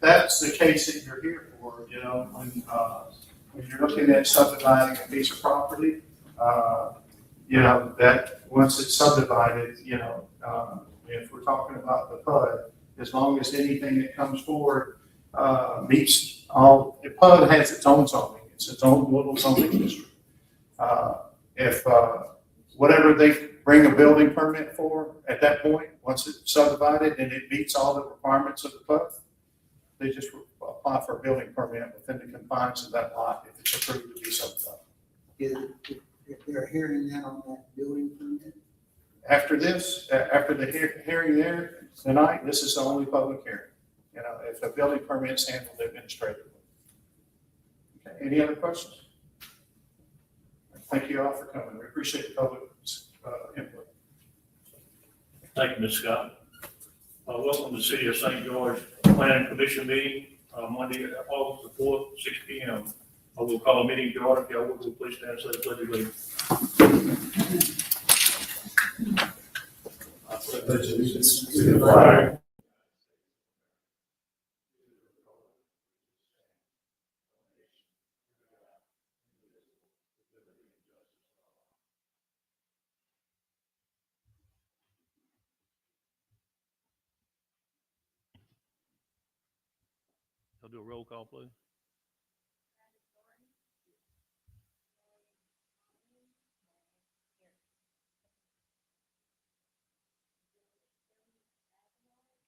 that's the case that you're here for, when you're looking at subdividing a piece of property, that once it's subdivided, if we're talking about the PUD, as long as anything that comes forward, meets all, the PUD has its own zoning, it's its own little zoning district. If whatever they bring a building permit for at that point, once it's subdivided and it meets all the requirements of the PUD, they just apply for a building permit within the confines of that lot if it's approved to be subdivided. If they're hearing that on that building permit? After this, after the hearing there tonight, this is the only public hearing. If the building permit is handled administratively. Okay, any other questions? Thank you all for coming. We appreciate the public input. Thank you, Ms. Scott. Welcome to the City of St. George Planning Commission meeting, Monday, August the 4th, 6 p.m. I will call a meeting to order. If y'all would please stand and say the pledge of allegiance. I pledge allegiance to the flag I'll do a roll call, please.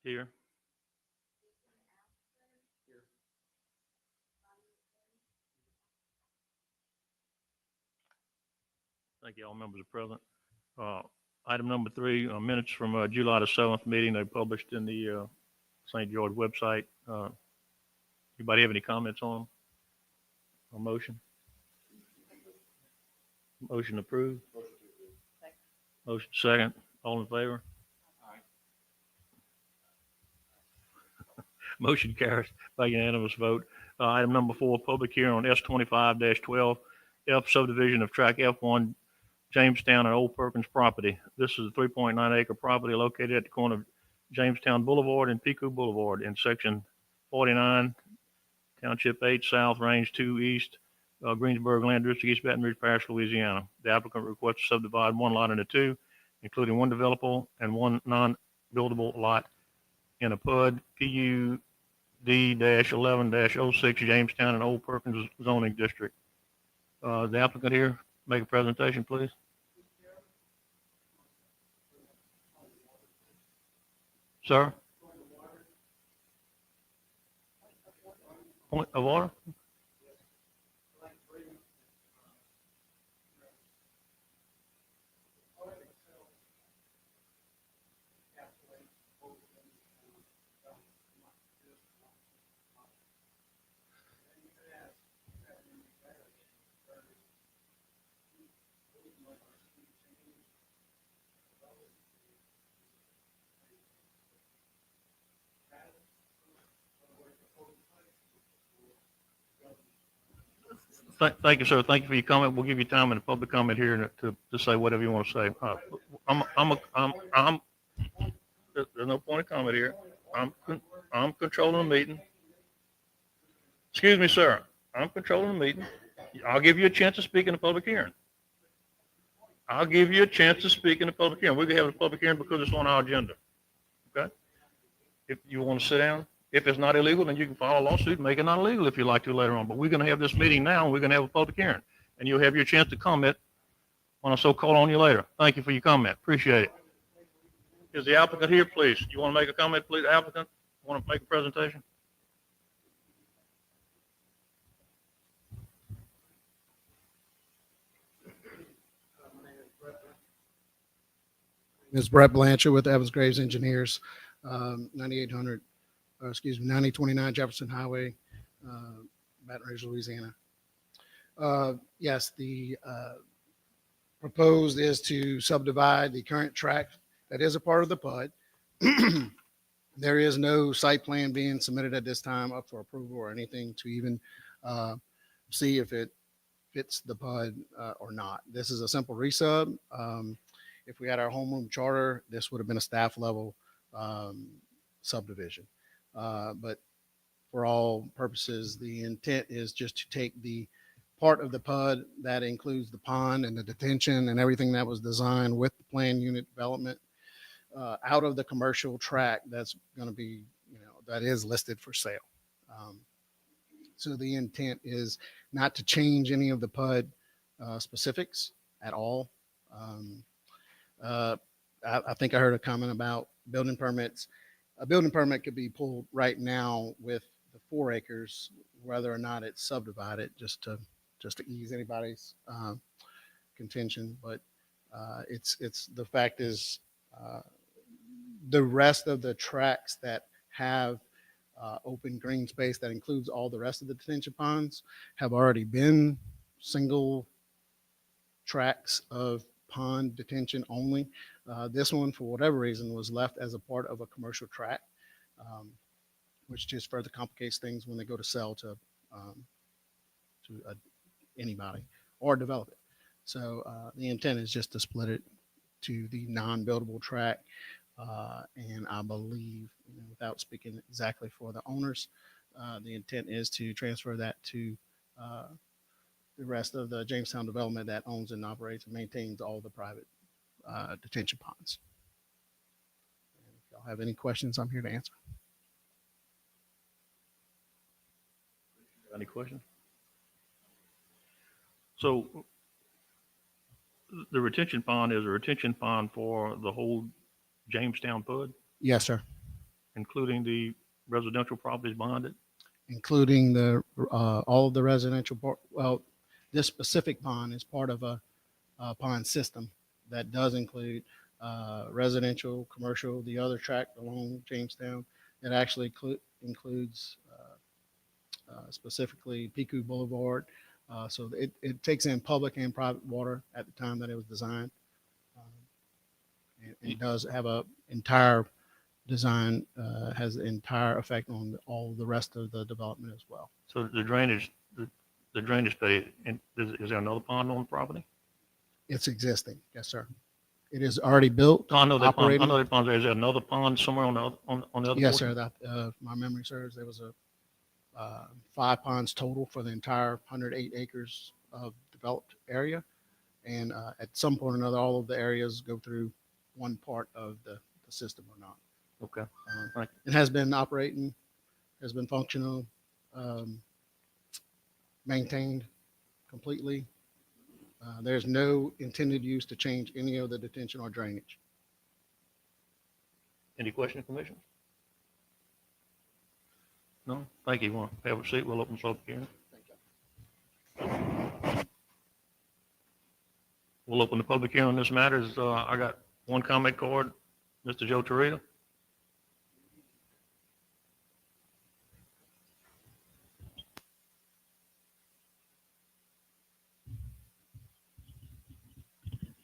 Here. Thank you, all members are present. Item number 3, minutes from July the 7th meeting. They published in the St. George website. Anybody have any comments on a motion? Motion approved. Motion second. All in favor? Motion carries by unanimous vote. Item number 4, public hearing on S25-12 F subdivision of track F1 Jamestown and Old Perkins property. This is a 3.9 acre property located at the corner of Jamestown Boulevard and Pico Boulevard in section 49, Township 8 South, Range 2 East, Greensburg Land District, East Baton Rouge Parish, Louisiana. The applicant requests to subdivide one lot into two, including one developable and one non-buildable lot in a PUD PUD-11-06 Jamestown and Old Perkins zoning district. The applicant here, make a presentation, please. Sir? Point of order? Thank you, sir. Thank you for your comment. We'll give you time in the public comment here to say whatever you want to say. There's no point of comment here. I'm controlling the meeting. Excuse me, sir. I'm controlling the meeting. I'll give you a chance to speak in the public hearing. I'll give you a chance to speak in the public hearing. We're going to have a public hearing because it's on our agenda. Okay? If you want to sit down. If it's not illegal, then you can file a lawsuit and make it not illegal if you like to later on. But we're going to have this meeting now, and we're going to have a public hearing. And you'll have your chance to comment when I so call on you later. Thank you for your comment. Appreciate it. Is the applicant here, please? You want to make a comment, please, applicant? Want to make a presentation? Ms. Brett Blanchard with Evans Graves Engineers, 9029 Jefferson Highway, Baton Rouge, Louisiana. Yes, the proposed is to subdivide the current tract that is a part of the PUD. There is no site plan being submitted at this time up for approval or anything to even see if it fits the PUD or not. This is a simple resub. If we had our homeroom charter, this would have been a staff level subdivision. But for all purposes, the intent is just to take the part of the PUD that includes the pond and the detention and everything that was designed with the planned unit development out of the commercial tract that's going to be, that is listed for sale. So the intent is not to change any of the PUD specifics at all. I think I heard a comment about building permits. A building permit could be pulled right now with the 4 acres, whether or not it's subdivided, just to ease anybody's contention. But it's the fact is the rest of the tracts that have open green space that includes all the rest of the detention ponds have already been single tracts of pond detention only. This one, for whatever reason, was left as a part of a commercial tract, which just further complicates things when they go to sell to anybody or develop it. So the intent is just to split it to the non-buildable tract. And I believe, without speaking exactly for the owners, the intent is to transfer that to the rest of the Jamestown development that owns and operates and maintains all the private detention ponds. And if y'all have any questions, I'm here to answer. Any questions? So the retention pond is a retention pond for the whole Jamestown PUD, Yes, sir. including the residential properties behind it? Including the all of the residential part. Well, this specific pond is part of a pond system that does include residential, commercial, the other tract along Jamestown. It actually includes specifically Pico Boulevard. So it takes in public and private water at the time that it was designed. It does have a entire design, has an entire effect on all the rest of the development as well. So the drainage study, is there another pond on the property? It's existing. Yes, sir. It is already built. No, I know that pond. I Operating. know that pond. Is there another pond somewhere on the other? Yes, portion? sir. That, my memory serves, there was a 5 ponds total for the entire 108 acres of developed area. And at some point or another, all of the areas go through one part of the system or not. Okay. Thank It has been operating, has been functional, maintained completely. There's no intended use to change any of the detention or drainage. Any questions, Commissioner? No? Thank you. Want to have a seat? We'll open the public hearing. We'll open the public hearing on this matter. I got one comment card. Mr. Joe Torito.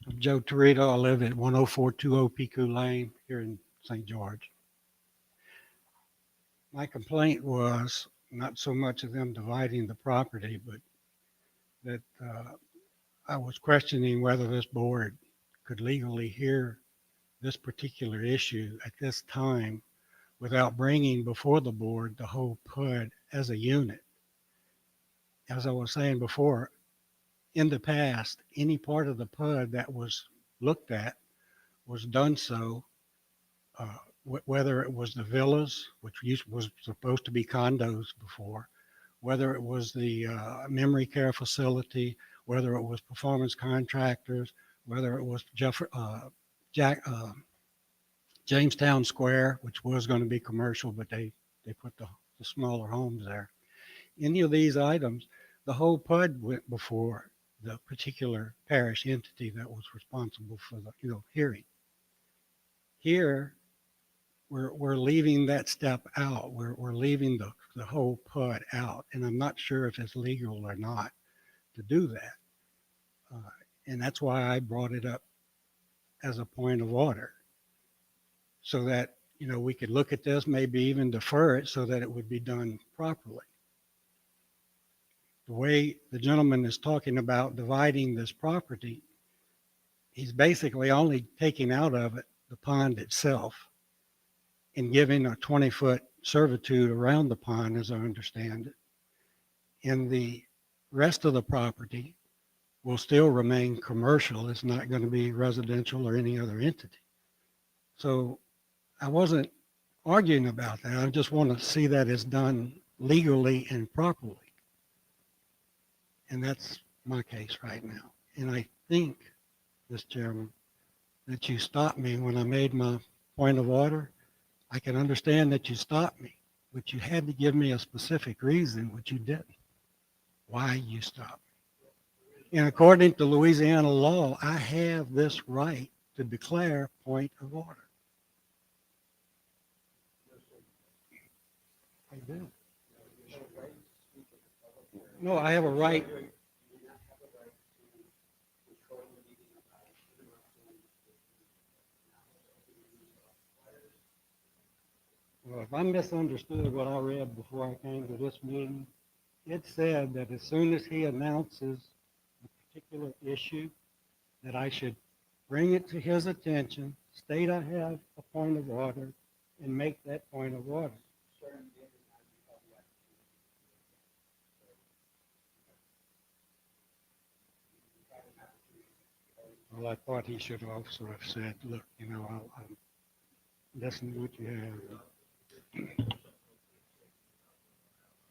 I'm Joe Torito. I live at 10420 Pico Lane here in St. George. My complaint was not so much of them dividing the property, but that I was questioning whether this board could legally hear this particular issue at this time without bringing before the board the whole PUD as a unit. As I was saying before, in the past, any part of the PUD that was looked at was done so, whether it was the villas, which was supposed to be condos before, whether it was the memory care facility, whether it was performance contractors, whether it was Jamestown Square, which was going to be commercial, but they put the smaller homes there. Any of these items, the whole PUD went before the particular parish entity that was responsible for the hearing. Here, we're leaving that step out. We're leaving the whole PUD out, and I'm not sure if it's legal or not to do that. And that's why I brought it up as a point of order, so that we could look at this, maybe even defer it so that it would be done properly. The way the gentleman is talking about dividing this property, he's basically only taking out of it the pond itself and giving a 20-foot servitude around the pond, as I understand it. And the rest of the property will still remain commercial. It's not going to be residential or any other entity. So I wasn't arguing about that. I just want to see that it's done legally and properly. And that's my case right now. And I think, Mr. Chairman, that you stopped me when I made my point of order. I can understand that you stopped me, but you had to give me a specific reason, which you didn't, why you stopped me. And according to Louisiana law, I have this right to declare point of order. I do. No, I have a right. Well, if I misunderstood what I read before I came to this meeting, it said that as soon as he announces a particular issue, that I should bring it to his attention, state I have a point of order, and make that point of order. Well, I thought he should also have said, look, you know, I'm listening to what you have.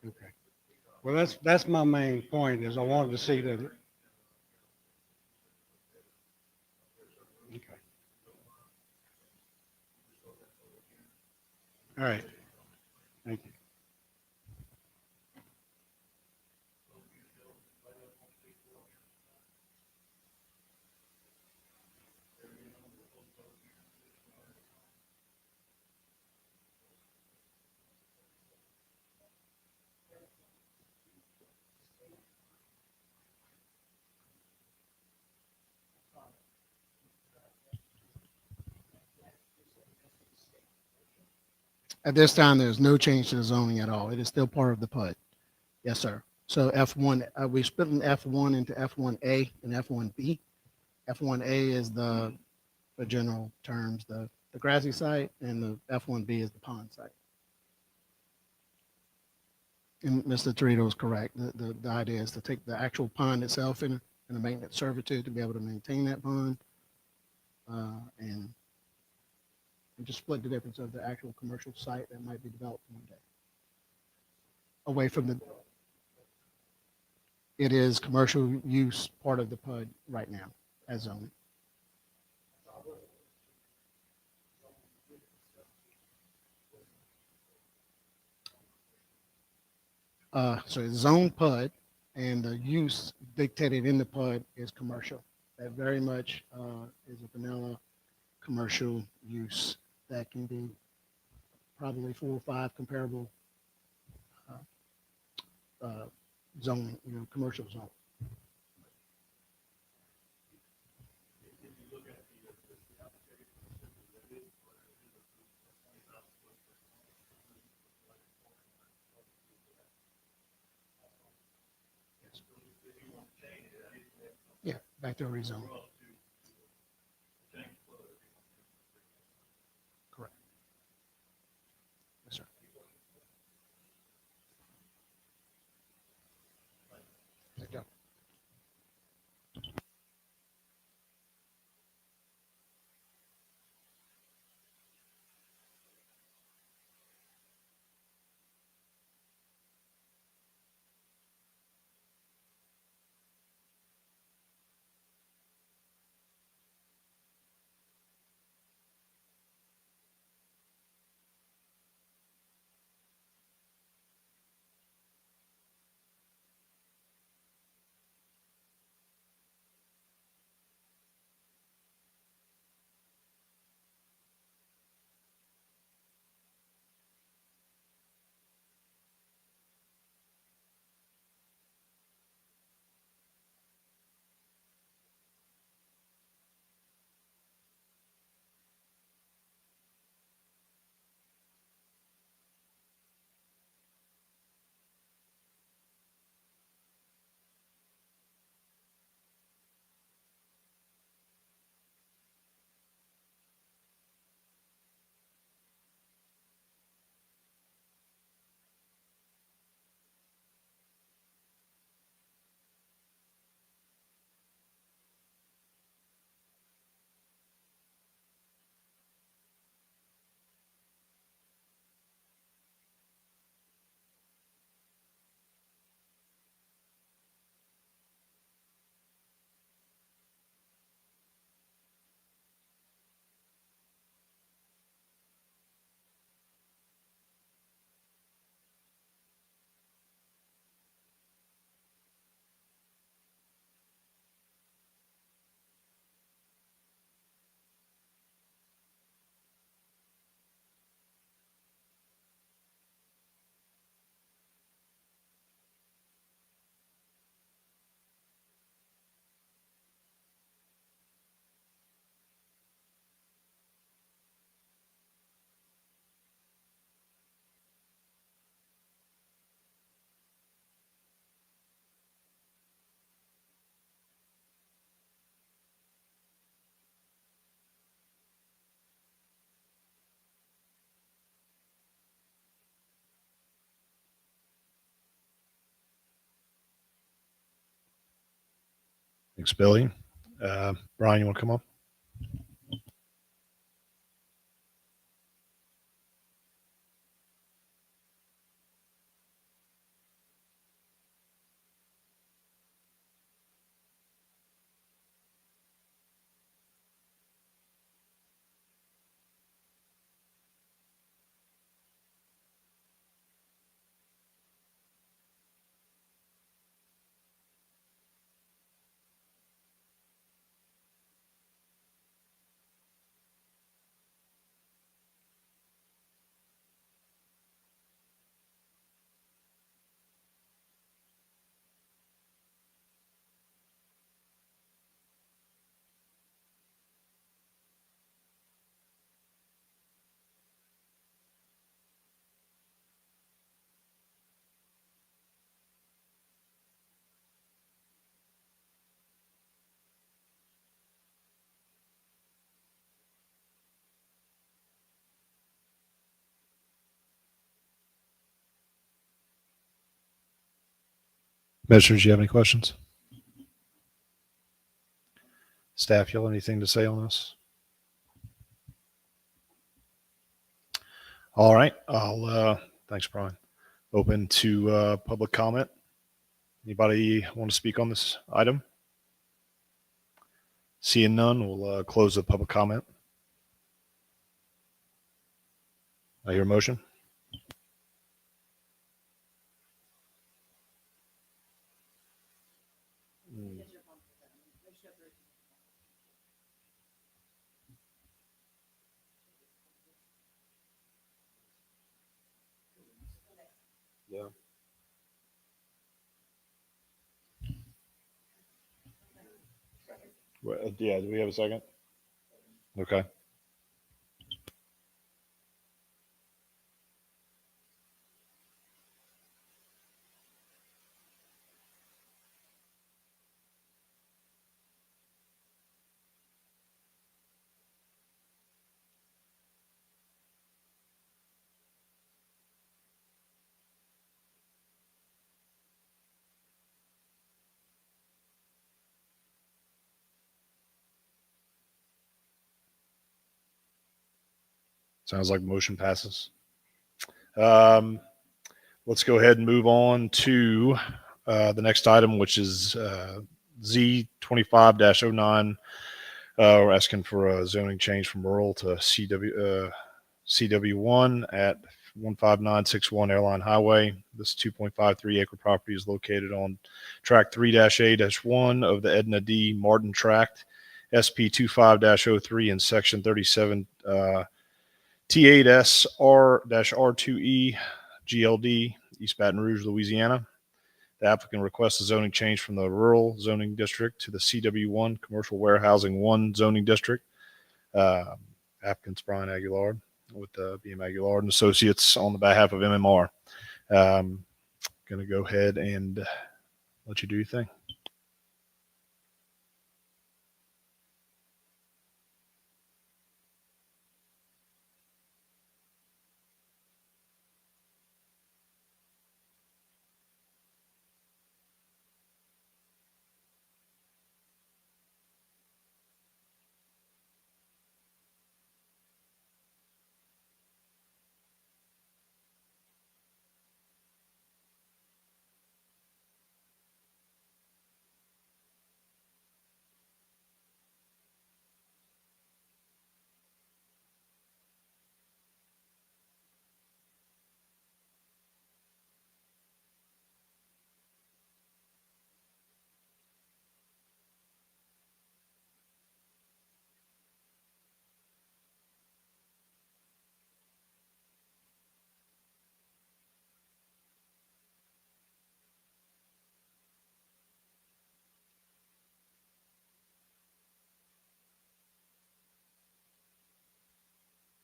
Okay. Well, that's my main point is I wanted to see that. Okay. All right. Thank you. At this time, there's no change to the zoning at all. It is still part of the PUD. Yes, sir. So F1, we split in F1 into F1A and F1B. F1A is for general terms, the grassy site, and the F1B is the pond site. And Mr. Torito is correct. The idea is to take the actual pond itself in a maintenance servitude to be able to maintain that pond, and just split the difference of the actual commercial site that might be developed one day. Away from it is commercial use part of the PUD right now as zoning. So it's zone PUD, and the use dictated in the PUD is commercial. That very much is a vanilla commercial use that can be probably 4 or 5 comparable zoning, commercial zone. Yeah, back to a rezone. Correct. Yes, sir. Thank you. Thanks, Billy. Brian, you want to come up? Commissioners, do you have any questions? Staff, you have anything to say on this? All right. Thanks, Brian. Open to public comment. Anybody want to speak on this item? Seeing none, we'll close the public comment. I hear a motion. Yeah. Yeah, do we have a second? Okay. Sounds like motion passes. Let's go ahead and move on to the next item, which is Z25-09. We're asking for a zoning change from rural to CW1 at 15961 Airline Highway. This 2.53 acre property is located on track 3-A-1 of the Edna D. Martin Tract, SP 25-03 in section 37 T8SR-R2E GLD, East Baton Rouge, Louisiana. The applicant requests a zoning change from the rural zoning district to the CW1 commercial warehousing 1 zoning district. Applicant's Brian Aguilar with BM Aguilar and Associates on the behalf of MMR. Going to go ahead and let you do your thing.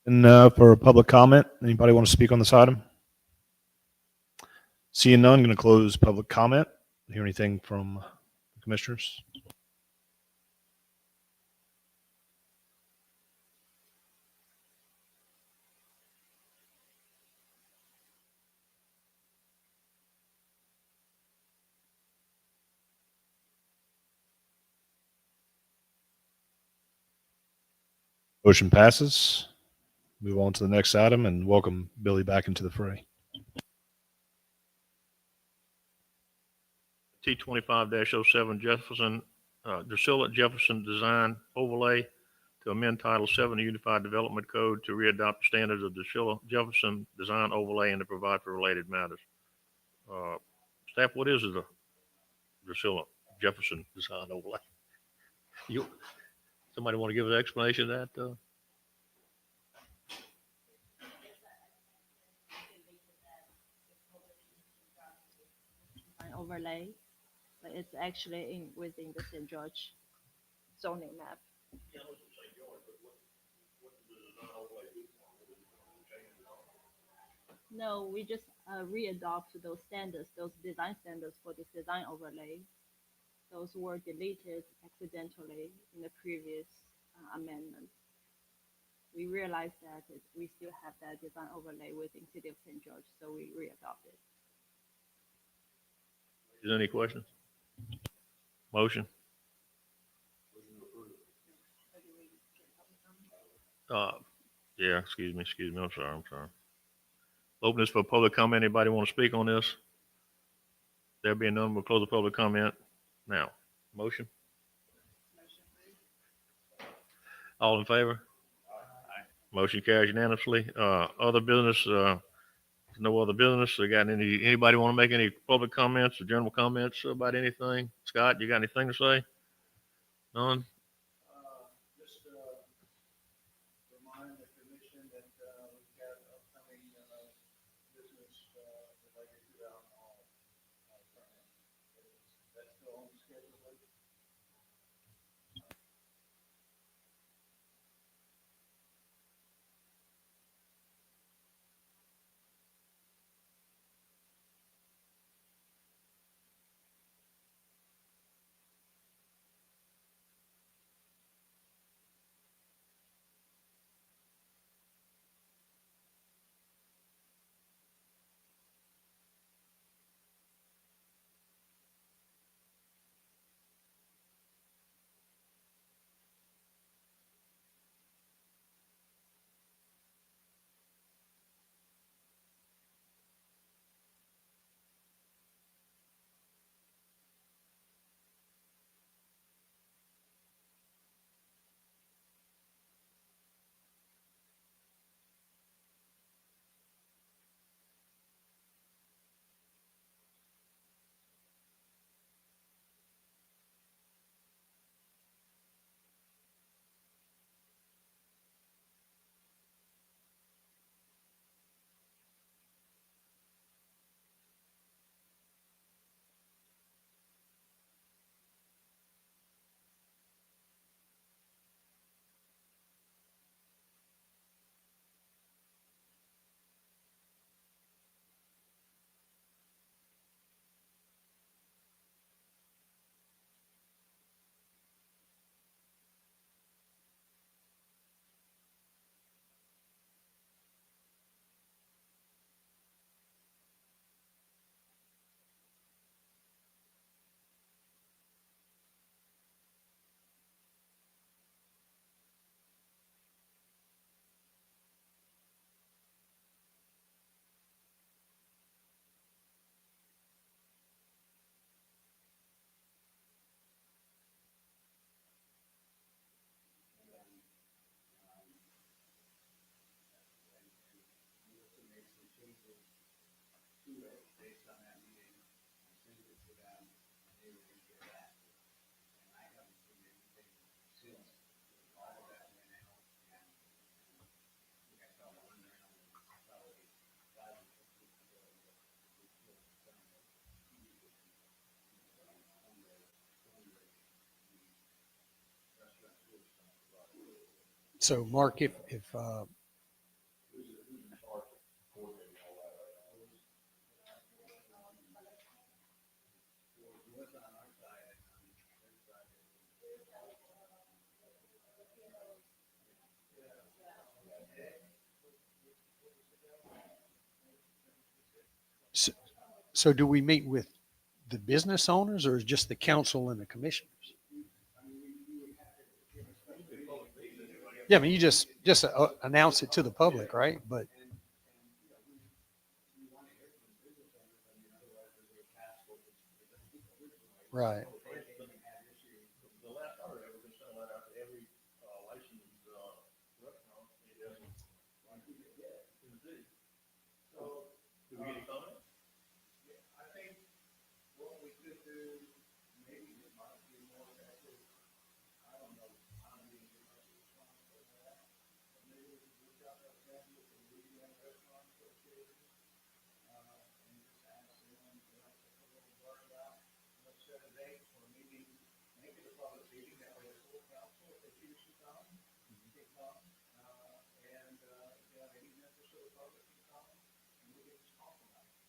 And for public comment, anybody want to speak on this item? Seeing none, going to close public comment. Hear anything from the commissioners? Motion passes. Move on to the next item and welcome Billy back into the fray. T25-07 Jefferson, Drusilla Jefferson Design Overlay to amend Title VII Unified Development Code to readopt the standards of Drusilla Jefferson Design Overlay and to provide for related matters. Staff, what is the Drusilla Jefferson Design Overlay? Somebody want to give an explanation of that? An overlay, but it's actually within the St. George zoning map. No, we just readopt those standards, those design standards for this design overlay. Those were deleted accidentally in the previous amendment. We realized that we still have that design overlay within City of St. George, so we readopted. Is there any questions? Motion? Yeah, excuse me, I'm sorry. Open this for public comment. Anybody want to speak on this? There being none, we'll close the public comment now. Motion? All in favor? Motion carries unanimously. Other business, no other business. So anybody want to make any public comments or general comments about anything? Scott, you got anything to say? None? Just remind the commission that we've got upcoming business related to alcohol. That's still on the schedule. So Mark, if so do we meet with the business owners or is just the council and the commissioners? Yeah, I mean, you just announce it to the public, right? But right. The last order ever been sent out to every licensed restaurant. So, do we get a comment? I think what we could do, maybe it might be more effective, I don't know, how many of us respond to that. But maybe we could reach out to our friends with the Louisiana Restaurant Association, and just ask them, you know, put a little word out, let's set a date for a meeting, make it a public meeting, that way the full council, if they choose to come, can come, and, you know, any members of the public can come, and we can just talk about it.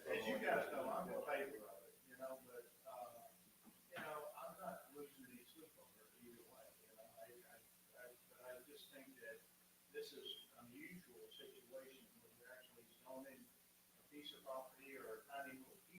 As you guys know, I'm in favor of it, you know, but, you know, I'm not losing any sleep over it either way, you know, but I just think that this is an unusual situation where we're actually zoning a piece of property or